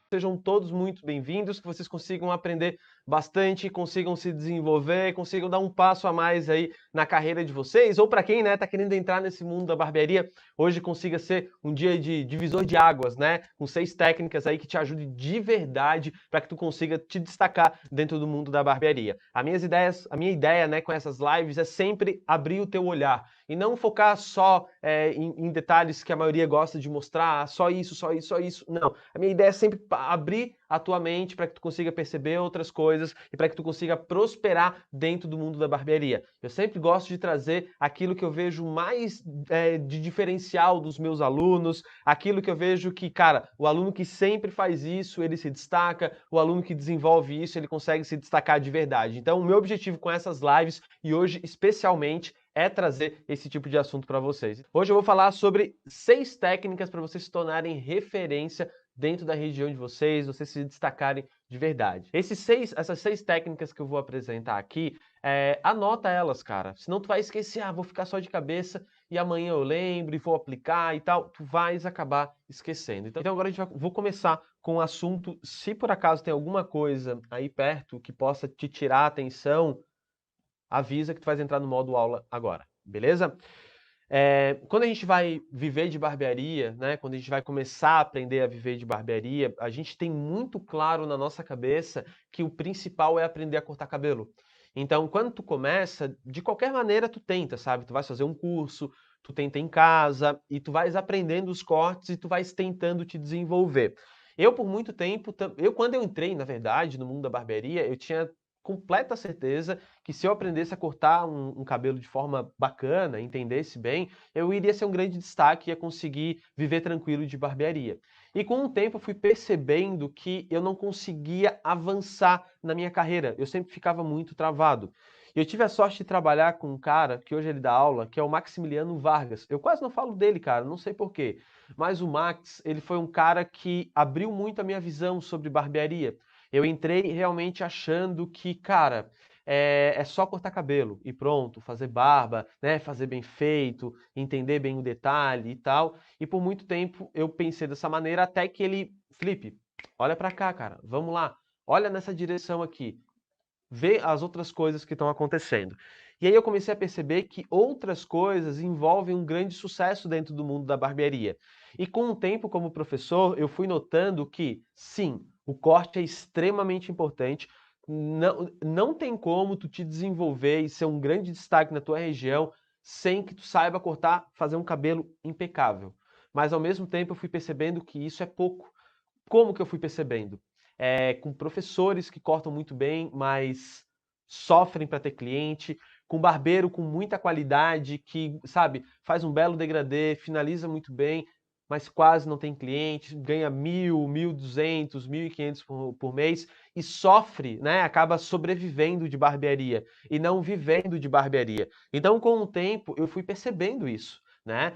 Sejam todos muito bem-vindos, que vocês consigam aprender bastante, consigam se desenvolver, consigam dar um passo a mais aí na carreira de vocês, ou para quem, né, tá querendo entrar nesse mundo da barbearia, hoje consiga ser um dia de divisor de águas, né, com 6 técnicas aí que te ajudem de verdade para que tu consiga te destacar dentro do mundo da barbearia. A minha ideia, né, com essas lives é sempre abrir o teu olhar e não focar só em detalhes que a maioria gosta de mostrar, só isso, só isso, só isso. Não, a minha ideia é sempre abrir a tua mente para que tu consiga perceber outras coisas e para que tu consiga prosperar dentro do mundo da barbearia. Eu sempre gosto de trazer aquilo que eu vejo mais de diferencial dos meus alunos, aquilo que eu vejo que, cara, o aluno que sempre faz isso, ele se destaca, o aluno que desenvolve isso, ele consegue se destacar de verdade. Então, o meu objetivo com essas lives, e hoje especialmente, é trazer esse tipo de assunto para vocês. Hoje eu vou falar sobre 6 técnicas para vocês se tornarem referência dentro da região de vocês se destacarem de verdade. Essas 6 técnicas que eu vou apresentar aqui, anota elas, cara. Senão tu vai esquecer, vou ficar só de cabeça e amanhã eu lembro e vou aplicar e tal. Tu vais acabar esquecendo. Então agora vou começar com o assunto. Se por acaso tem alguma coisa aí perto que possa te tirar a atenção, avisa que tu vais entrar no modo aula agora, beleza? Quando a gente vai viver de barbearia, né, quando a gente vai começar a aprender a viver de barbearia, a gente tem muito claro na nossa cabeça que o principal é aprender a cortar cabelo. Então, quando tu começa, de qualquer maneira tu tenta, sabe? Tu vais fazer um curso, tu tenta em casa e tu vais aprendendo os cortes e tu vais tentando te desenvolver. Eu, por muito tempo, quando eu entrei, na verdade, no mundo da barbearia, eu tinha completa certeza que se eu aprendesse a cortar um cabelo de forma bacana, entendesse bem, eu iria ser um grande destaque e ia conseguir viver tranquilo de barbearia. E com o tempo eu fui percebendo que eu não conseguia avançar na minha carreira, eu sempre ficava muito travado. Eu tive a sorte de trabalhar com um cara que hoje ele dá aula, que é o Maximiliano Vargas. Eu quase não falo dele, cara, não sei por quê. Mas o Max, ele foi um cara que abriu muito a minha visão sobre barbearia. Eu entrei realmente achando que, cara, é só cortar cabelo e pronto, fazer barba, né, fazer bem feito, entender bem o detalhe e tal. E por muito tempo eu pensei dessa maneira até que ele, Felipe, olha pra cá, cara, vamos lá, olha nessa direção aqui, vê as outras coisas que estão acontecendo. E aí eu comecei a perceber que outras coisas envolvem um grande sucesso dentro do mundo da barbearia. E com o tempo como professor, eu fui notando que, sim, o corte é extremamente importante. Não tem como tu te desenvolver e ser um grande destaque na tua região sem que tu saiba cortar, fazer um cabelo impecável. Mas ao mesmo tempo eu fui percebendo que isso é pouco. Como que eu fui percebendo? Com professores que cortam muito bem, mas sofrem para ter cliente, com barbeiro com muita qualidade, que, sabe, faz um belo degradê, finaliza muito bem, mas quase não tem cliente, ganha 1.000, 1.200, 1.500 por mês e sofre, né? Acaba sobrevivendo de barbearia e não vivendo de barbearia. Então, com o tempo, eu fui percebendo isso. Né?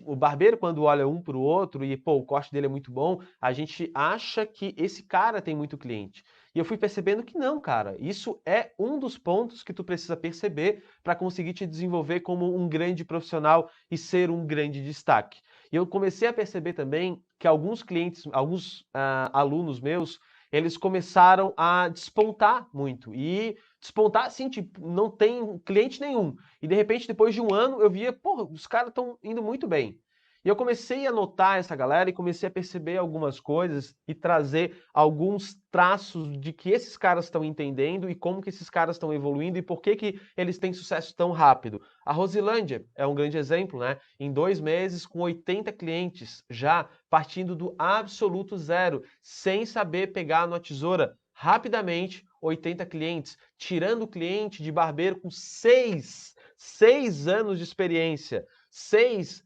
O barbeiro, quando olha um para o outro e, pô, o corte dele é muito bom, a gente acha que esse cara tem muito cliente. E eu fui percebendo que não, cara. Isso é um dos pontos que tu precisa perceber para conseguir te desenvolver como um grande profissional e ser um grande destaque. E eu comecei a perceber também que alguns clientes, alguns alunos meus, eles começaram a despontar muito. E despontar, assim, tipo, não tem cliente nenhum. E de repente, depois de um ano, eu via, porra, os caras estão indo muito bem. E eu comecei a notar essa galera e comecei a perceber algumas coisas e trazer alguns traços de que esses caras estão entendendo e como que esses caras estão evoluindo e por que que eles têm sucesso tão rápido. A Rosilândia é um grande exemplo, né? Em 2 meses, com 80 clientes, já partindo do absoluto zero, sem saber pegar numa tesoura, rapidamente, 80 clientes, tirando o cliente de barbeiro com 6 anos de experiência.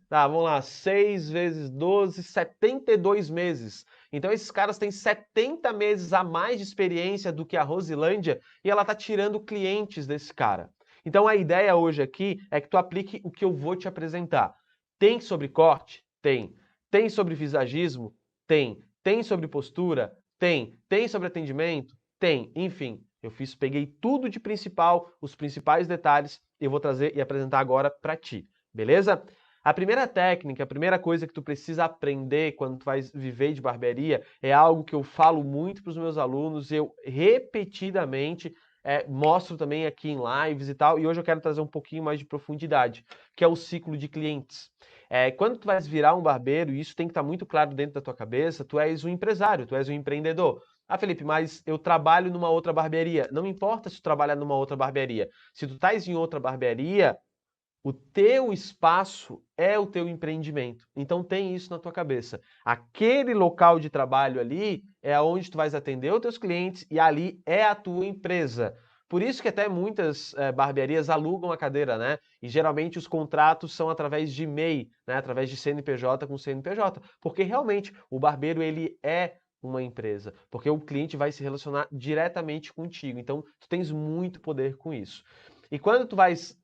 Vamos lá, 6 vezes 12, 72 meses. Então esses caras têm 70 meses a mais de experiência do que a Rosilândia e ela tá tirando clientes desse cara. Então a ideia hoje aqui é que tu aplique o que eu vou te apresentar. Tem sobre corte? Tem. Tem sobre visagismo? Tem. Tem sobre postura? Tem. Tem sobre atendimento? Tem. Enfim, peguei tudo de principal, os principais detalhes, e eu vou trazer e apresentar agora para ti, beleza? A primeira técnica, a primeira coisa que tu precisa aprender quando tu vai viver de barbearia é algo que eu falo muito para os meus alunos, eu repetidamente mostro também aqui em lives e tal, e hoje eu quero trazer um pouquinho mais de profundidade, que é o ciclo de clientes. Quando tu vais virar um barbeiro, e isso tem que estar muito claro dentro da tua cabeça, tu és um empresário, tu és um empreendedor. Ah, Felipe, mas eu trabalho numa outra barbearia. Não importa se tu trabalha numa outra barbearia. Se tu estás em outra barbearia, o teu espaço é o teu empreendimento. Então tem isso na tua cabeça. Aquele local de trabalho ali é onde tu vais atender os teus clientes e ali é a tua empresa. Por isso que até muitas barbearias alugam a cadeira, né? E geralmente os contratos são através de MEI, né? Através de CNPJ com CNPJ. Porque realmente o barbeiro ele é uma empresa. Porque o cliente vai se relacionar diretamente contigo. Então tu tens muito poder com isso. E quando tu vais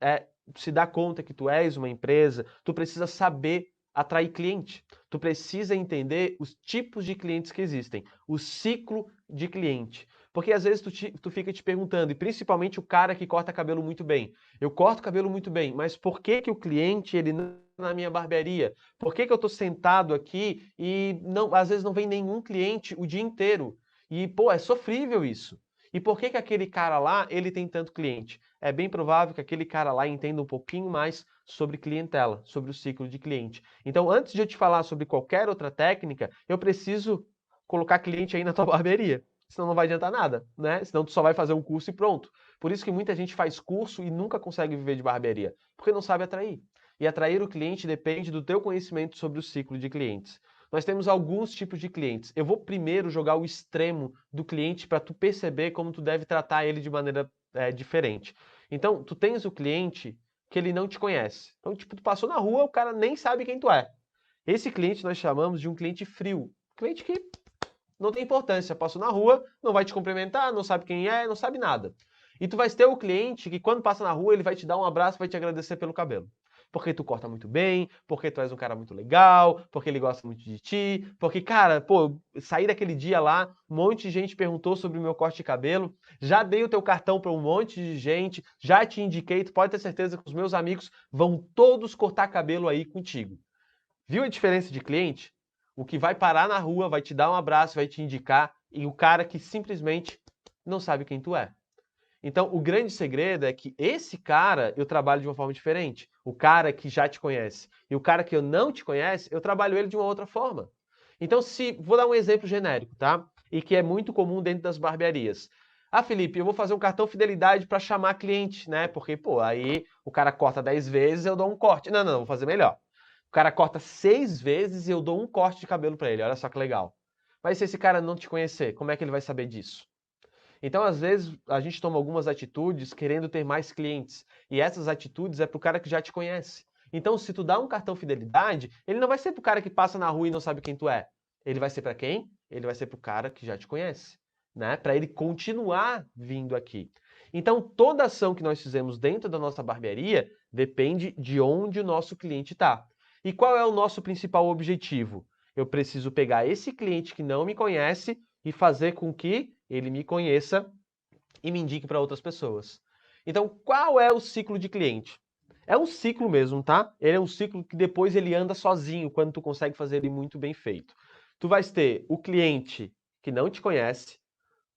se dar conta que tu és uma empresa, tu precisa saber atrair cliente. Tu precisa entender os tipos de clientes que existem, o ciclo de cliente. Porque às vezes tu fica te perguntando, e principalmente o cara que corta cabelo muito bem. Eu corto cabelo muito bem, mas por que que o cliente ele não está na minha barbearia? Por que que eu estou sentado aqui e não, às vezes não vem nenhum cliente o dia inteiro? E, pô, é sofrível isso. E por que que aquele cara lá, ele tem tanto cliente? É bem provável que aquele cara lá entenda um pouquinho mais sobre clientela, sobre o ciclo de cliente. Então, antes de eu te falar sobre qualquer outra técnica, eu preciso colocar cliente aí na tua barbearia. Senão não vai adiantar nada, né? Senão tu só vai fazer um curso e pronto. Por isso que muita gente faz curso e nunca consegue viver de barbearia, porque não sabe atrair. E atrair o cliente depende do teu conhecimento sobre o ciclo de clientes. Nós temos alguns tipos de clientes. Eu vou primeiro jogar o extremo do cliente para tu perceber como tu deve tratar ele de maneira diferente. Então, tu tens o cliente que ele não te conhece. Então, tipo, tu passou na rua, o cara nem sabe quem tu é. Esse cliente nós chamamos de um cliente frio. Cliente que não tem importância, passou na rua, não vai te cumprimentar, não sabe quem é, não sabe nada. E tu vais ter o cliente que quando passa na rua, ele vai te dar um abraço, vai te agradecer pelo cabelo. Porque tu corta muito bem, porque tu és um cara muito legal, porque ele gosta muito de ti, porque, cara, pô, saí daquele dia lá, um monte de gente perguntou sobre o meu corte de cabelo, já dei o teu cartão para um monte de gente, já te indiquei, tu pode ter certeza que os meus amigos vão todos cortar cabelo aí contigo. Viu a diferença de cliente? O que vai parar na rua, vai te dar um abraço, vai te indicar, e o cara que simplesmente não sabe quem tu é. Então, o grande segredo é que esse cara eu trabalho de uma forma diferente. O cara que já te conhece. E o cara que eu não te conhece, eu trabalho ele de uma outra forma. Então, vou dar um exemplo genérico, tá? E que é muito comum dentro das barbearias. Ah, Felipe, eu vou fazer um cartão fidelidade para chamar cliente, né? Porque, pô, aí o cara corta 10 vezes, eu dou um corte. Não, não, vou fazer melhor. O cara corta 6 vezes e eu dou um corte de cabelo para ele. Olha só que legal. Mas se esse cara não te conhecer, como é que ele vai saber disso? Então, às vezes, a gente toma algumas atitudes querendo ter mais clientes. E essas atitudes é pro cara que já te conhece. Então, se tu dá um cartão fidelidade, ele não vai ser pro cara que passa na rua e não sabe quem tu é. Ele vai ser para quem? Ele vai ser pro cara que já te conhece, né? Para ele continuar vindo aqui. Então, toda ação que nós fizemos dentro da nossa barbearia depende de onde o nosso cliente está. E qual é o nosso principal objetivo? Eu preciso pegar esse cliente que não me conhece e fazer com que ele me conheça e me indique para outras pessoas. Então, qual é o ciclo de cliente? É um ciclo mesmo, tá? Ele é um ciclo que depois ele anda sozinho quando tu consegue fazer ele muito bem feito. Tu vais ter o cliente que não te conhece,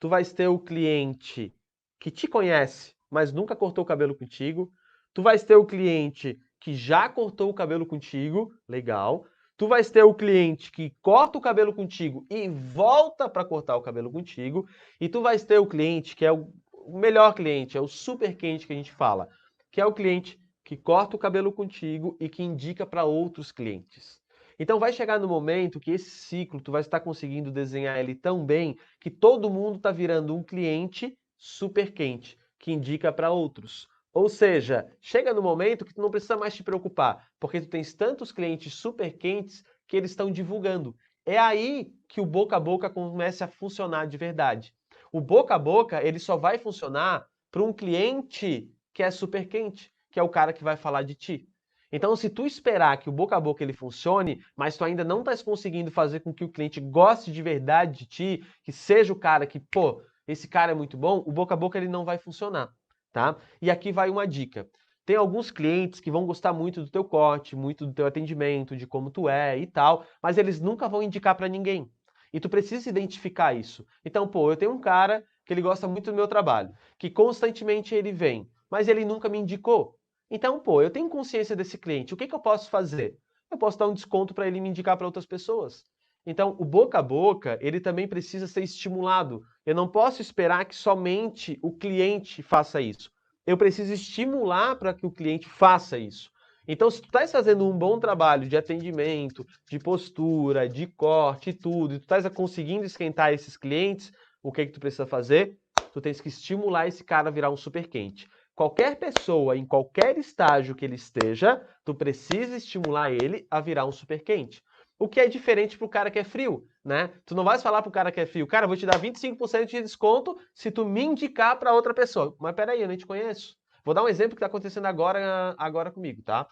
tu vais ter o cliente que te conhece, mas nunca cortou o cabelo contigo, tu vais ter o cliente que já cortou o cabelo contigo, legal. Tu vais ter o cliente que corta o cabelo contigo e volta para cortar o cabelo contigo, e tu vais ter o cliente que é o melhor cliente, é o super quente que a gente fala, que é o cliente que corta o cabelo contigo e que indica para outros clientes. Então vai chegar no momento que esse ciclo tu vai estar conseguindo desenhar ele tão bem que todo mundo está virando um cliente super quente, que indica para outros. Ou seja, chega no momento que tu não precisa mais te preocupar, porque tu tens tantos clientes super quentes que eles estão divulgando. É aí que o boca a boca começa a funcionar de verdade. O boca a boca, ele só vai funcionar para um cliente que é super quente, que é o cara que vai falar de ti. Então, se tu esperar que o boca a boca ele funcione, mas tu ainda não estás conseguindo fazer com que o cliente goste de verdade de ti, que seja o cara que, pô, esse cara é muito bom, o boca a boca ele não vai funcionar, tá? E aqui vai uma dica. Tem alguns clientes que vão gostar muito do teu corte, muito do teu atendimento, de como tu é e tal, mas eles nunca vão indicar para ninguém. E tu precisa identificar isso. Então, pô, eu tenho um cara que ele gosta muito do meu trabalho, que constantemente ele vem, mas ele nunca me indicou. Então, pô, eu tenho consciência desse cliente. O que que eu posso fazer? Eu posso dar um desconto para ele me indicar para outras pessoas. Então, o boca a boca, ele também precisa ser estimulado. Eu não posso esperar que somente o cliente faça isso. Eu preciso estimular para que o cliente faça isso. Então, se tu estás fazendo um bom trabalho de atendimento, de postura, de corte e tudo, e tu estás conseguindo esquentar esses clientes, o que que tu precisa fazer? Tu tens que estimular esse cara a virar um super quente. Qualquer pessoa, em qualquer estágio que ele esteja, tu precisa estimular ele a virar um super quente. O que é diferente pro cara que é frio, né? Tu não vais falar pro cara que é frio, cara, eu vou te dar 25% de desconto se tu me indicar para outra pessoa. Mas peraí, eu nem te conheço. Vou dar um exemplo que está acontecendo agora comigo, tá?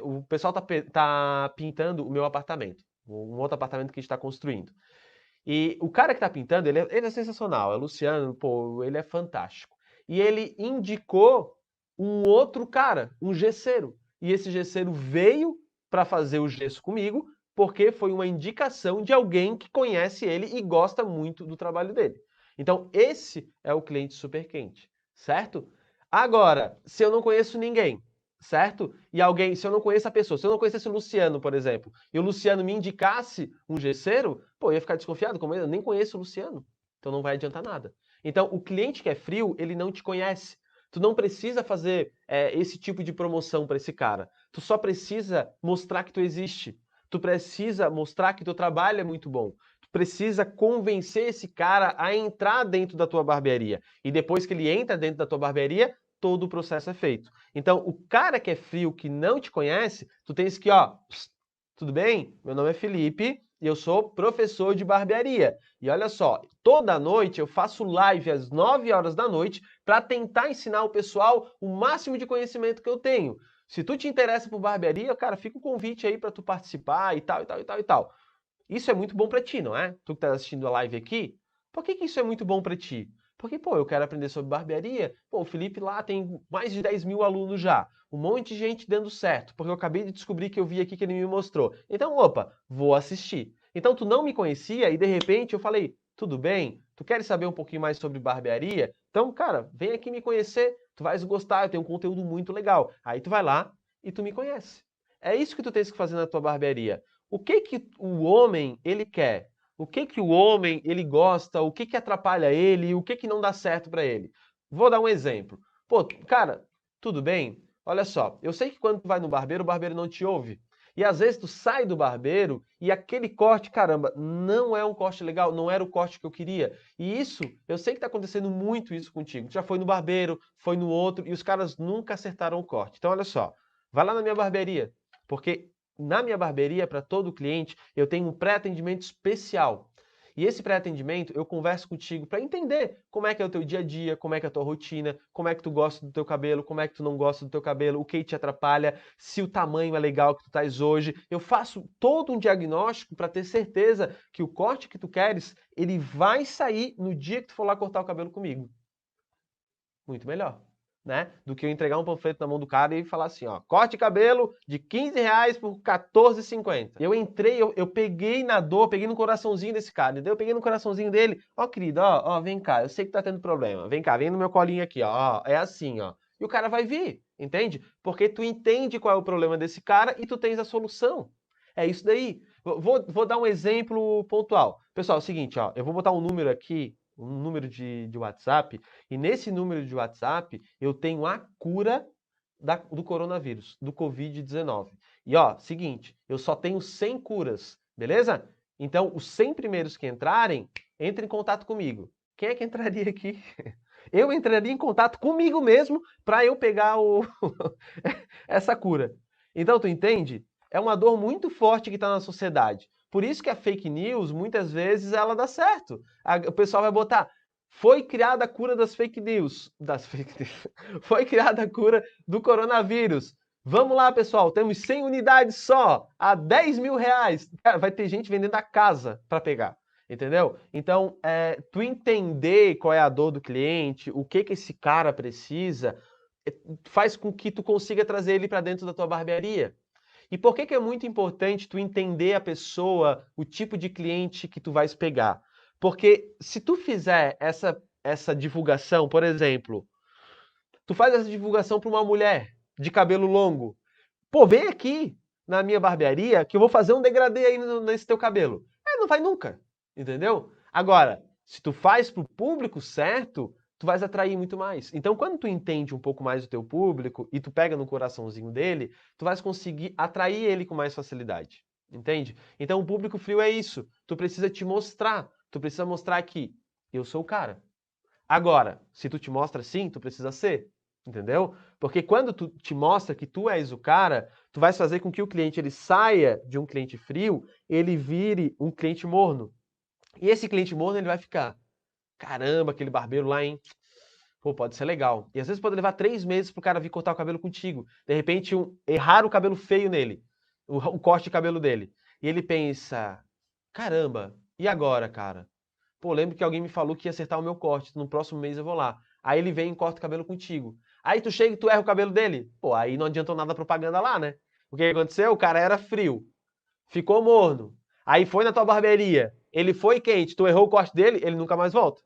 O pessoal tá pintando o meu apartamento, um outro apartamento que a gente está construindo. E o cara que está pintando, ele é sensacional, é o Luciano, pô, ele é fantástico. E ele indicou um outro cara, um gesseiro. E esse gesseiro veio para fazer o gesso comigo, porque foi uma indicação de alguém que conhece ele e gosta muito do trabalho dele. Então, esse é o cliente super quente, certo? Agora, se eu não conheço ninguém, certo? E alguém, se eu não conheço a pessoa, se eu não conhecesse o Luciano, por exemplo, e o Luciano me indicasse um gesseiro, pô, eu ia ficar desconfiado, como eu nem conheço o Luciano. Então não vai adiantar nada. Então, o cliente que é frio, ele não te conhece. Tu não precisa fazer esse tipo de promoção para esse cara. Tu só precisa mostrar que tu existe. Tu precisa mostrar que teu trabalho é muito bom. Tu precisa convencer esse cara a entrar dentro da tua barbearia. E depois que ele entra dentro da tua barbearia, todo o processo é feito. Então, o cara que é frio, que não te conhece, tu tens que, ó, tudo bem? Meu nome é Felipe e eu sou professor de barbearia. E olha só, toda noite eu faço live às 9 horas da noite para tentar ensinar o pessoal o máximo de conhecimento que eu tenho. Se tu te interessa por barbearia, cara, fica um convite aí para tu participar e tal, e tal, e tal, e tal. Isso é muito bom para ti, não é? Tu que tá assistindo a live aqui, por que que isso é muito bom para ti? Porque, pô, eu quero aprender sobre barbearia. Pô, o Felipe lá tem mais de 10 mil alunos já. Um monte de gente dando certo, porque eu acabei de descobrir que eu vi aqui que ele me mostrou. Então, opa, vou assistir. Então, tu não me conhecia e de repente eu falei, tudo bem? Tu queres saber um pouquinho mais sobre barbearia? Então, cara, vem aqui me conhecer. Tu vais gostar, eu tenho um conteúdo muito legal. Aí tu vai lá e tu me conhece. É isso que tu tens que fazer na tua barbearia. O que que o homem ele quer? O que que o homem ele gosta? O que que atrapalha ele? O que que não dá certo para ele? Vou dar um exemplo. Pô, cara, tudo bem? Olha só, eu sei que quando tu vai no barbeiro, o barbeiro não te ouve. E às vezes tu sai do barbeiro e aquele corte, caramba, não é um corte legal, não era o corte que eu queria. E isso, eu sei que tá acontecendo muito isso contigo. Tu já foi no barbeiro, foi no outro e os caras nunca acertaram o corte. Então olha só, vai lá na minha barbearia, porque na minha barbearia, para todo cliente, eu tenho um pré-atendimento especial. E esse pré-atendimento, eu converso contigo para entender como é que é o teu dia a dia, como é que é a tua rotina, como é que tu gosta do teu cabelo, como é que tu não gosta do teu cabelo, o que te atrapalha, se o tamanho é legal que tu estás hoje. Eu faço todo um diagnóstico para ter certeza que o corte que tu queres, ele vai sair no dia que tu for lá cortar o cabelo comigo. Muito melhor, né? Do que eu entregar um panfleto na mão do cara e falar assim, ó, corte de cabelo de R$ 15 por R$ 14,50. Eu entrei, eu peguei na dor, peguei no coraçãozinho desse cara, entendeu? Eu peguei no coraçãozinho dele, ó, querido, ó, vem cá, eu sei que tá tendo problema, vem cá, vem no meu colinho aqui, ó, é assim, ó. E o cara vai vir, entende? Porque tu entende qual é o problema desse cara e tu tens a solução. É isso daí. Vou dar um exemplo pontual. Pessoal, é o seguinte, ó, eu vou botar um número aqui, um número de WhatsApp, e nesse número de WhatsApp eu tenho a cura do coronavírus, do Covid-19. E ó, seguinte, eu só tenho 100 curas, beleza? Então, os 100 primeiros que entrarem, entrem em contato comigo. Quem é que entraria aqui? Eu entraria em contato comigo mesmo para eu pegar essa cura. Então, tu entende? É uma dor muito forte que está na sociedade. Por isso que a fake news, muitas vezes, ela dá certo. O pessoal vai botar, foi criada a cura das fake news. Foi criada a cura do coronavírus. Vamos lá, pessoal, temos 100 unidades só, a R$ 10.000. Cara, vai ter gente vendendo a casa para pegar. Entendeu? Então, tu entender qual é a dor do cliente, o que esse cara precisa, faz com que tu consiga trazer ele para dentro da tua barbearia. E por que que é muito importante tu entender a pessoa, o tipo de cliente que tu vais pegar? Porque se tu fizer essa divulgação, por exemplo, tu faz essa divulgação para uma mulher de cabelo longo, pô, vem aqui na minha barbearia que eu vou fazer um degradê aí nesse teu cabelo. Não vai nunca, entendeu? Agora, se tu faz pro público certo, tu vais atrair muito mais. Então, quando tu entende um pouco mais o teu público e tu pega no coraçãozinho dele, tu vais conseguir atrair ele com mais facilidade. Entende? Então, o público frio é isso. Tu precisa te mostrar. Tu precisa mostrar que eu sou o cara. Agora, se tu te mostra assim, tu precisa ser. Entendeu? Porque quando tu te mostra que tu és o cara, tu vais fazer com que o cliente ele saia de um cliente frio, ele vire um cliente morno. E esse cliente morno ele vai ficar, caramba, aquele barbeiro lá, hein? Pô, pode ser legal. E às vezes pode levar 3 meses pro cara vir cortar o cabelo contigo. De repente, errar o cabelo feio nele, o corte de cabelo dele. E ele pensa, caramba, e agora, cara? Pô, lembro que alguém me falou que ia acertar o meu corte, no próximo mês eu vou lá. Aí ele vem e corta o cabelo contigo. Aí tu chega e tu erra o cabelo dele. Pô, aí não adiantou nada a propaganda lá, né? O que aconteceu? O cara era frio, ficou morno. Aí foi na tua barbearia, ele foi quente, tu errou o corte dele, ele nunca mais volta.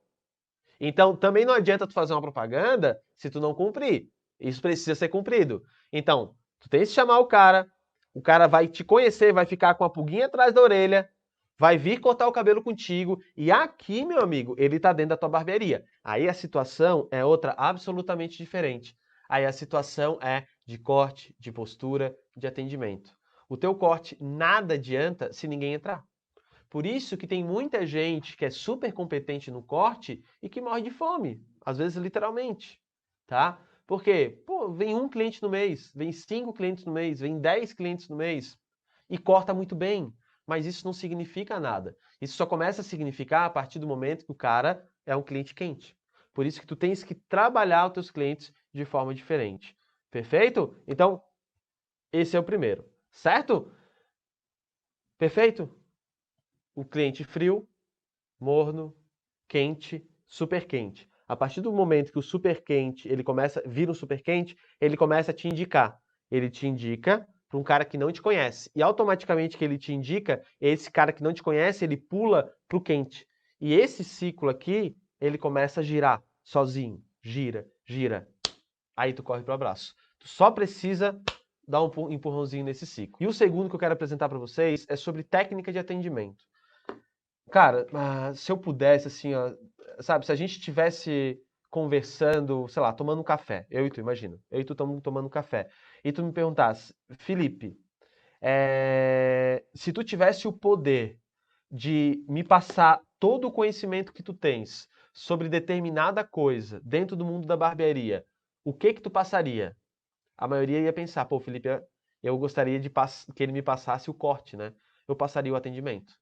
Então, também não adianta tu fazer uma propaganda se tu não cumprir. Isso precisa ser cumprido. Então, tu tens que chamar o cara vai te conhecer, vai ficar com a pulguinha atrás da orelha, vai vir cortar o cabelo contigo, e aqui, meu amigo, ele tá dentro da tua barbearia. Aí a situação é outra absolutamente diferente. Aí a situação é de corte, de postura, de atendimento. O teu corte nada adianta se ninguém entrar. Por isso que tem muita gente que é super competente no corte e que morre de fome, às vezes literalmente, tá? Porque, pô, vem um cliente no mês, vem 5 clientes no mês, vem 10 clientes no mês e corta muito bem, mas isso não significa nada. Isso só começa a significar a partir do momento que o cara é um cliente quente. Por isso que tu tens que trabalhar os teus clientes de forma diferente. Perfeito? Então, esse é o primeiro, certo? Perfeito? O cliente frio, morno, quente, super quente. A partir do momento que o super quente, ele começa, vira um super quente, ele começa a te indicar. Ele te indica para um cara que não te conhece. E automaticamente que ele te indica, esse cara que não te conhece, ele pula pro quente. E esse ciclo aqui, ele começa a girar sozinho. Gira, gira. Aí tu corre pro abraço. Tu só precisa dar um empurrãozinho nesse ciclo. E o segundo que eu quero apresentar para vocês é sobre técnica de atendimento. Cara, se eu pudesse, assim, ó, sabe, se a gente estivesse conversando, sei lá, tomando um café, eu e tu, imagina, eu e tu tomando um café, e tu me perguntasse, Felipe, se tu tivesse o poder de me passar todo o conhecimento que tu tens sobre determinada coisa dentro do mundo da barbearia, o que que tu passaria? A maioria ia pensar, pô, Felipe, eu gostaria de que ele me passasse o corte, né? Eu passaria o atendimento.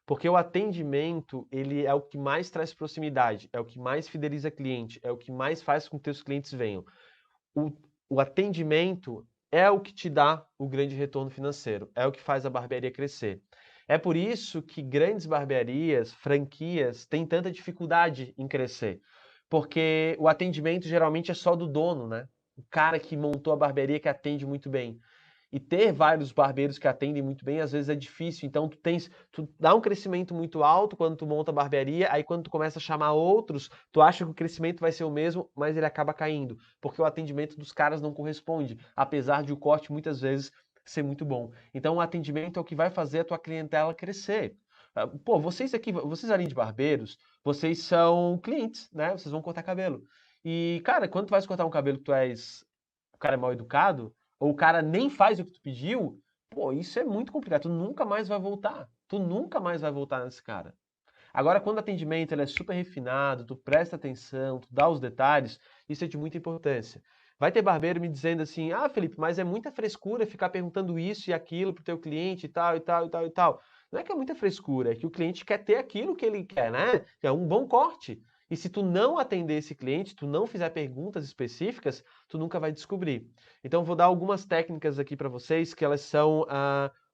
Porque o atendimento, ele é o que mais traz proximidade, é o que mais fideliza cliente, é o que mais faz com que teus clientes venham. O, o atendimento é o que te dá o grande retorno financeiro, é o que faz a barbearia crescer. É por isso que grandes barbearias, franquias, têm tanta dificuldade em crescer. Porque o atendimento geralmente é só do dono, né? O cara que montou a barbearia que atende muito bem. E ter vários barbeiros que atendem muito bem, às vezes é difícil. Então tu dá um crescimento muito alto quando tu monta a barbearia, aí quando tu começa a chamar outros, tu acha que o crescimento vai ser o mesmo, mas ele acaba caindo, porque o atendimento dos caras não corresponde, apesar de o corte muitas vezes ser muito bom. Então o atendimento é o que vai fazer a tua clientela crescer. Pô, vocês aqui, vocês além de barbeiros, vocês são clientes, né? Vocês vão cortar cabelo. E, cara, quando tu vais cortar um cabelo que o cara é mal educado, ou o cara nem faz o que tu pediu, pô, isso é muito complicado. Tu nunca mais vai voltar. Tu nunca mais vai voltar nesse cara. Agora, quando o atendimento ele é super refinado, tu presta atenção, tu dá os detalhes, isso é de muita importância. Vai ter barbeiro me dizendo assim, ah, Felipe, mas é muita frescura ficar perguntando isso e aquilo pro teu cliente e tal, e tal, e tal, e tal. Não é que é muita frescura, é que o cliente quer ter aquilo que ele quer, né? É um bom corte. E se tu não atender esse cliente, tu não fizer perguntas específicas, tu nunca vai descobrir. Então, vou dar algumas técnicas aqui para vocês que elas são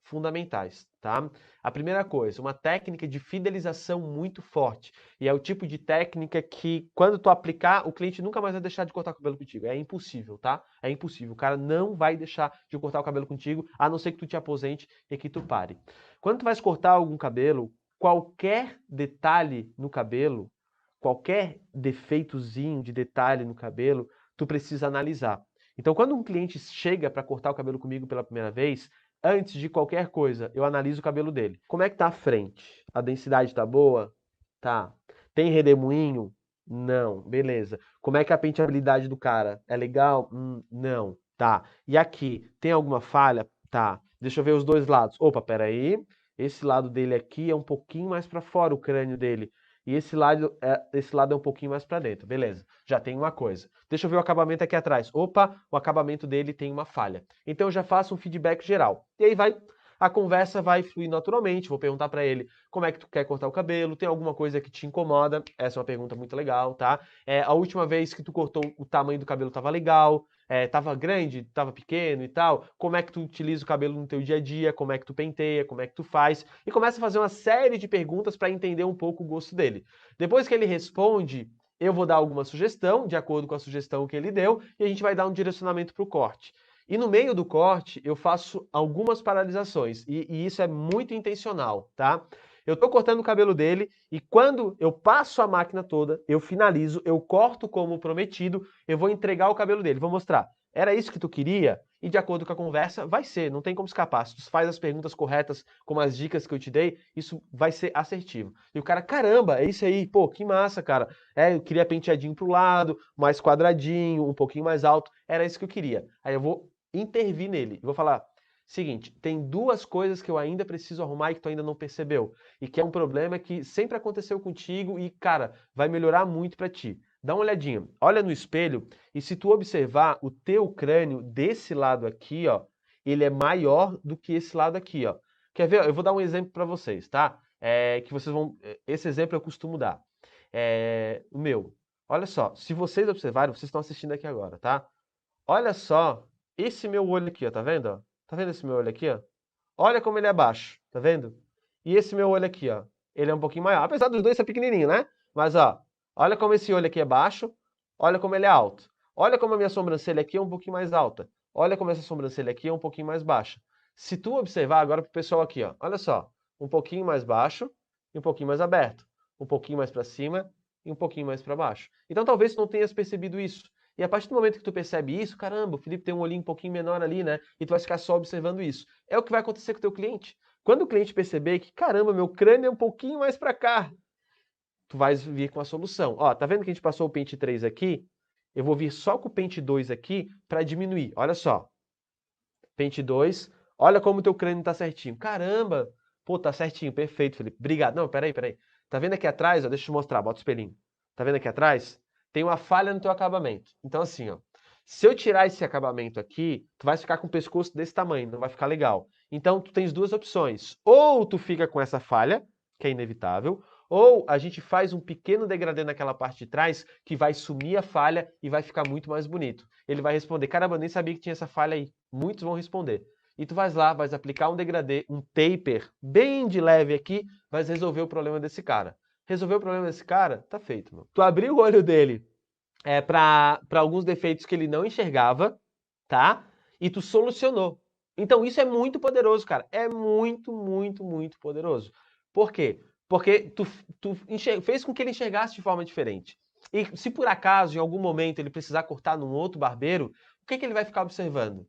fundamentais, tá? A primeira coisa, uma técnica de fidelização muito forte. E é o tipo de técnica que, quando tu aplicar, o cliente nunca mais vai deixar de cortar o cabelo contigo. É impossível, tá? É impossível. O cara não vai deixar de cortar o cabelo contigo, a não ser que tu te aposente e que tu pare. Quando tu vais cortar algum cabelo, qualquer detalhe no cabelo, qualquer defeitozinho de detalhe no cabelo, tu precisa analisar. Então, quando um cliente chega para cortar o cabelo comigo pela primeira vez, antes de qualquer coisa, eu analiso o cabelo dele. Como é que tá a frente? A densidade tá boa? Tá. Tem redemoinho? Não. Beleza. Como é que é a penteabilidade do cara? É legal? Não. Tá. E aqui, tem alguma falha? Tá. Deixa eu ver os dois lados. Opa, peraí. Esse lado dele aqui é um pouquinho mais para fora, o crânio dele. E esse lado é um pouquinho mais para dentro. Beleza, já tem uma coisa. Deixa eu ver o acabamento aqui atrás. Opa, o acabamento dele tem uma falha. Então eu já faço um feedback geral. E aí a conversa vai fluir naturalmente. Vou perguntar para ele como é que tu quer cortar o cabelo, tem alguma coisa que te incomoda? Essa é uma pergunta muito legal, tá? A última vez que tu cortou, o tamanho do cabelo estava legal, tava grande, tava pequeno e tal, como é que tu utiliza o cabelo no teu dia a dia, como é que tu penteia, como é que tu faz, e começa a fazer uma série de perguntas para entender um pouco o gosto dele. Depois que ele responde, eu vou dar alguma sugestão, de acordo com a sugestão que ele deu, e a gente vai dar um direcionamento para o corte. E no meio do corte, eu faço algumas paralisações, e isso é muito intencional, tá? Eu tô cortando o cabelo dele e quando eu passo a máquina toda, eu finalizo, eu corto como prometido, eu vou entregar o cabelo dele, vou mostrar. Era isso que tu queria? E de acordo com a conversa, vai ser, não tem como escapar. Se tu faz as perguntas corretas, como as dicas que eu te dei, isso vai ser assertivo. E o cara, caramba, é isso aí, pô, que massa, cara. Eu queria penteadinho pro lado, mais quadradinho, um pouquinho mais alto, era isso que eu queria. Aí eu vou intervir nele, eu vou falar, seguinte, tem duas coisas que eu ainda preciso arrumar e que tu ainda não percebeu. E que é um problema que sempre aconteceu contigo e, cara, vai melhorar muito pra ti. Dá uma olhadinha, olha no espelho e se tu observar o teu crânio desse lado aqui, ó, ele é maior do que esse lado aqui, ó. Quer ver? Eu vou dar um exemplo pra vocês, tá? Que vocês vão... Esse exemplo eu costumo dar. O meu. Olha só, se vocês observarem, vocês estão assistindo aqui agora, tá? Olha só esse meu olho aqui, ó, tá vendo? Ó? Tá vendo esse meu olho aqui, ó? Olha como ele é baixo, tá vendo? E esse meu olho aqui, ó, ele é um pouquinho maior, apesar dos dois ser pequenininho, né? Mas, ó, olha como esse olho aqui é baixo, olha como ele é alto. Olha como a minha sobrancelha aqui é um pouquinho mais alta. Olha como essa sobrancelha aqui é um pouquinho mais baixa. Se tu observar agora pro pessoal aqui, ó, olha só, um pouquinho mais baixo e um pouquinho mais aberto, um pouquinho mais para cima e um pouquinho mais para baixo. Então talvez tu não tenhas percebido isso. E a partir do momento que tu percebe isso, caramba, o Felipe tem um olhinho um pouquinho menor ali, né? E tu vai ficar só observando isso. É o que vai acontecer com o teu cliente. Quando o cliente perceber que, caramba, meu crânio é um pouquinho mais para cá, tu vais vir com a solução. Ó, tá vendo que a gente passou o pente 3 aqui? Eu vou vir só com o pente 2 aqui para diminuir. Olha só. Pente 2. Olha como o teu crânio tá certinho. Caramba! Pô, tá certinho. Perfeito, Felipe. Obrigado. Não, peraí. Tá vendo aqui atrás? Ó, deixa eu te mostrar. Bota o espelhinho. Tá vendo aqui atrás? Tem uma falha no teu acabamento. Então assim, ó. Se eu tirar esse acabamento aqui, tu vai ficar com o pescoço desse tamanho. Não vai ficar legal. Então tu tens duas opções. Ou tu fica com essa falha, que é inevitável, ou a gente faz um pequeno degradê naquela parte de trás que vai sumir a falha e vai ficar muito mais bonito. Ele vai responder, caramba, eu nem sabia que tinha essa falha aí. Muitos vão responder. E tu vais lá, vais aplicar um degradê, um taper bem de leve aqui, vais resolver o problema desse cara. Resolveu o problema desse cara? Tá feito, meu. Tu abriu o olho dele para alguns defeitos que ele não enxergava, tá? E tu solucionou. Então isso é muito poderoso, cara. É muito, muito, muito poderoso. Por quê? Porque tu fez com que ele enxergasse de forma diferente. E se por acaso, em algum momento, ele precisar cortar num outro barbeiro, o que ele vai ficar observando?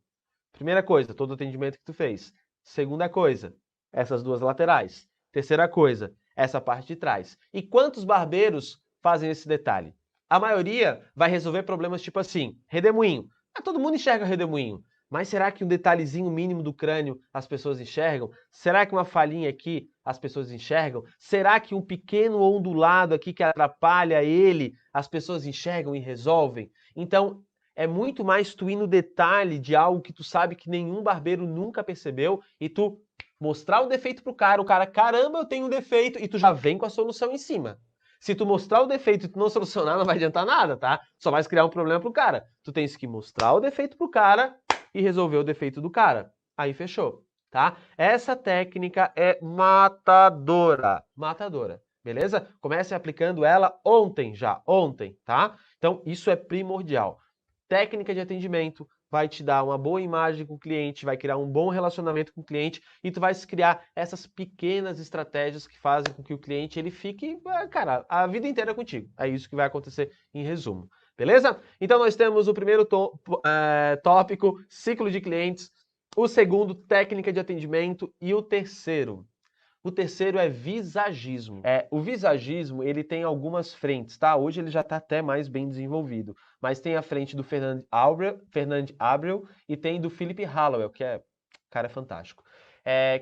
Primeira coisa, todo o atendimento que tu fez. Segunda coisa, essas duas laterais. Terceira coisa, essa parte de trás. E quantos barbeiros fazem esse detalhe? A maioria vai resolver problemas tipo assim, redemoinho. Todo mundo enxerga redemoinho. Mas será que um detalhezinho mínimo do crânio as pessoas enxergam? Será que uma falhinha aqui as pessoas enxergam? Será que um pequeno ondulado aqui que atrapalha ele as pessoas enxergam e resolvem? Então, é muito mais tu ir no detalhe de algo que tu sabe que nenhum barbeiro nunca percebeu e tu mostrar o defeito pro cara, o cara, caramba, eu tenho um defeito, e tu já vem com a solução em cima. Se tu mostrar o defeito e tu não solucionar, não vai adiantar nada, tá? Só vai criar um problema pro cara. Tu tens que mostrar o defeito pro cara e resolver o defeito do cara. Aí fechou. tá? Essa técnica é matadora, matadora, beleza? Comece aplicando ela ontem já, ontem, tá? Então, isso é primordial. Técnica de atendimento vai te dar uma boa imagem com o cliente, vai criar um bom relacionamento com o cliente e tu vai criar essas pequenas estratégias que fazem com que o cliente ele fique, cara, a vida inteira contigo. É isso que vai acontecer em resumo. Beleza? Então nós temos o primeiro tópico, ciclo de clientes, o segundo, técnica de atendimento e o terceiro é visagismo. O visagismo, ele tem algumas frentes, tá? Hoje ele já está até mais bem desenvolvido. Mas tem a frente do Fernand Abreu e tem do Philip Hallowell, que é, cara, é fantástico.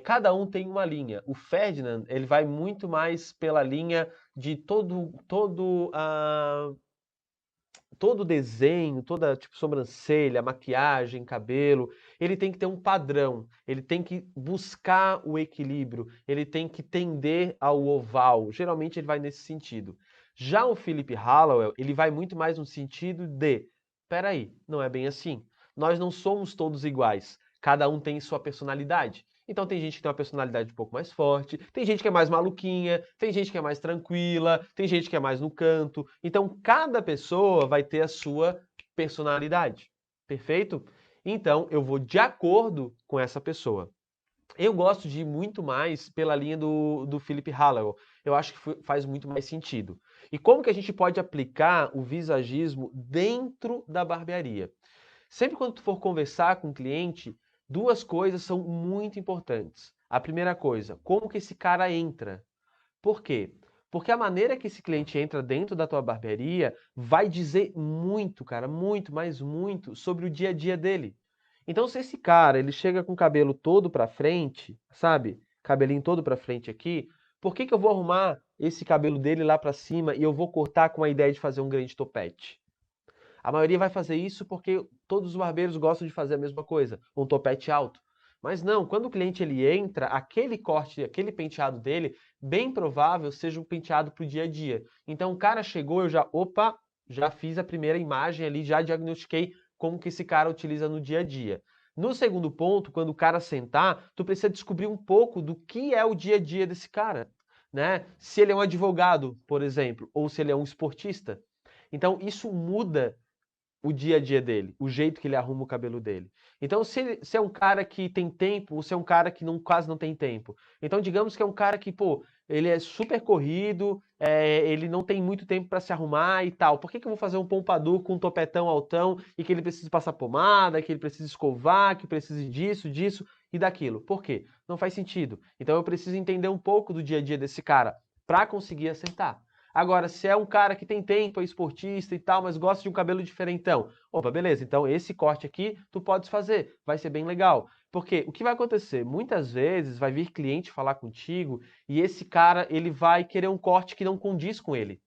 Cada um tem uma linha. O Ferdinand, ele vai muito mais pela linha de todo desenho, toda tipo sobrancelha, maquiagem, cabelo, ele tem que ter um padrão, ele tem que buscar o equilíbrio, ele tem que tender ao oval. Geralmente ele vai nesse sentido. Já o Philip Hallowell, ele vai muito mais no sentido de, peraí, não é bem assim. Nós não somos todos iguais. Cada um tem sua personalidade. Então tem gente que tem uma personalidade um pouco mais forte, tem gente que é mais maluquinha, tem gente que é mais tranquila, tem gente que é mais no canto. Então cada pessoa vai ter a sua personalidade. Perfeito? Então eu vou de acordo com essa pessoa. Eu gosto de ir muito mais pela linha do Philip Hallowell. Eu acho que faz muito mais sentido. E como que a gente pode aplicar o visagismo dentro da barbearia? Sempre quando tu for conversar com o cliente, duas coisas são muito importantes. A primeira coisa, como que esse cara entra? Por quê? Porque a maneira que esse cliente entra dentro da tua barbearia vai dizer muito, cara, muito, mas muito sobre o dia a dia dele. Então, se esse cara, ele chega com o cabelo todo pra frente, sabe? Cabelinho todo pra frente aqui, por que que eu vou arrumar esse cabelo dele lá pra cima e eu vou cortar com a ideia de fazer um grande topete? A maioria vai fazer isso porque todos os barbeiros gostam de fazer a mesma coisa, um topete alto. Mas não, quando o cliente ele entra, aquele corte, aquele penteado dele, bem provável seja um penteado para o dia a dia. Então o cara chegou, já fiz a primeira imagem ali, já diagnostiquei como que esse cara utiliza no dia a dia. No segundo ponto, quando o cara sentar, tu precisa descobrir um pouco do que é o dia a dia desse cara, né? Se ele é um advogado, por exemplo, ou se ele é um esportista. Então isso muda o dia a dia dele, o jeito que ele arruma o cabelo dele. Então, se é um cara que tem tempo, ou se é um cara que quase não tem tempo. Então, digamos que é um cara que, pô, ele é super corrido, ele não tem muito tempo para se arrumar e tal. Por que que eu vou fazer um pompadour com um topetão altão e que ele precisa passar pomada, que ele precisa escovar, que precisa disso e daquilo? Por quê? Não faz sentido. Então, eu preciso entender um pouco do dia a dia desse cara para conseguir acertar. Agora, se é um cara que tem tempo, é esportista e tal, mas gosta de um cabelo diferentão, opa, beleza, então esse corte aqui tu podes fazer, vai ser bem legal. Porque o que vai acontecer? Muitas vezes vai vir cliente falar contigo e esse cara, ele vai querer um corte que não condiz com ele.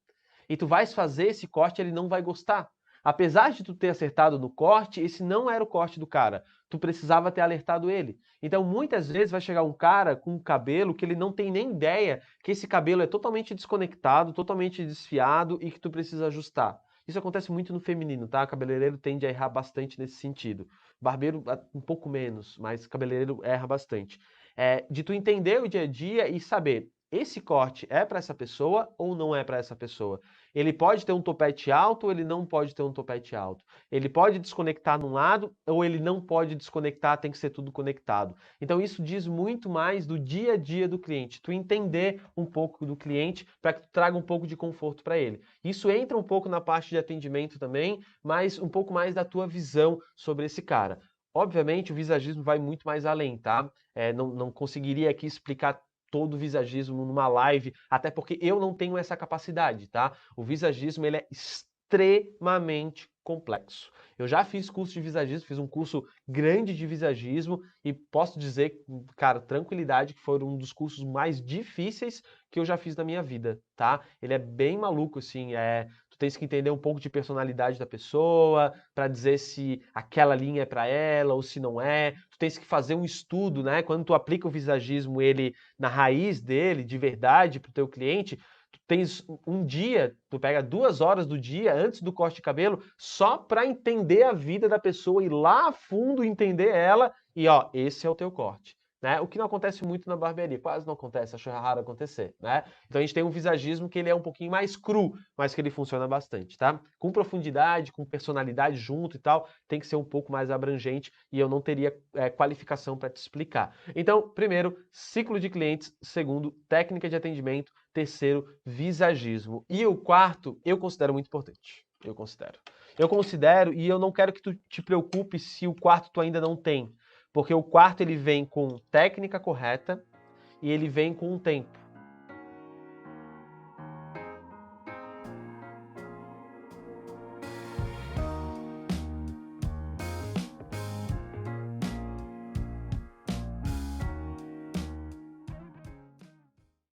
E tu vais fazer esse corte, ele não vai gostar. Apesar de tu ter acertado no corte, esse não era o corte do cara. Tu precisava ter alertado ele. Então, muitas vezes vai chegar um cara com um cabelo que ele não tem nem ideia que esse cabelo é totalmente desconectado, totalmente desfiado e que tu precisa ajustar. Isso acontece muito no feminino, tá? O cabeleireiro tende a errar bastante nesse sentido. Barbeiro, um pouco menos, mas cabeleireiro erra bastante. De tu entender o dia a dia e saber, esse corte é para essa pessoa ou não é para essa pessoa? Ele pode ter um topete alto ou ele não pode ter um topete alto. Ele pode desconectar num lado ou ele não pode desconectar, tem que ser tudo conectado. Então isso diz muito mais do dia a dia do cliente, tu entender um pouco do cliente para que tu traga um pouco de conforto para ele. Isso entra um pouco na parte de atendimento também, mas um pouco mais da tua visão sobre esse cara. Obviamente o visagismo vai muito mais além, tá? Não conseguiria aqui explicar todo o visagismo numa live, até porque eu não tenho essa capacidade, tá? O visagismo ele é extremamente complexo. Eu já fiz curso de visagismo, fiz um curso grande de visagismo e posso dizer, cara, tranquilidade, que foi um dos cursos mais difíceis que eu já fiz na minha vida, tá? Ele é bem maluco, assim, tu tens que entender um pouco de personalidade da pessoa, para dizer se aquela linha é para ela ou se não é. Tu tens que fazer um estudo, né? Quando tu aplica o visagismo, ele na raiz dele, de verdade, para o teu cliente, tu tens um dia, tu pega 2 horas do dia antes do corte de cabelo, só para entender a vida da pessoa, ir lá a fundo, entender ela e ó, esse é o teu corte. né? O que não acontece muito na barbearia, quase não acontece, acho raro acontecer, né? Então a gente tem um visagismo que ele é um pouquinho mais cru, mas que ele funciona bastante, tá? Com profundidade, com personalidade junto e tal, tem que ser um pouco mais abrangente e eu não teria qualificação para te explicar. Então, primeiro, ciclo de clientes, segundo, técnica de atendimento, terceiro, visagismo. E o quarto, eu considero muito importante. Eu considero e eu não quero que tu te preocupe se o quarto tu ainda não tem. Porque o quarto ele vem com técnica correta e ele vem com um tempo.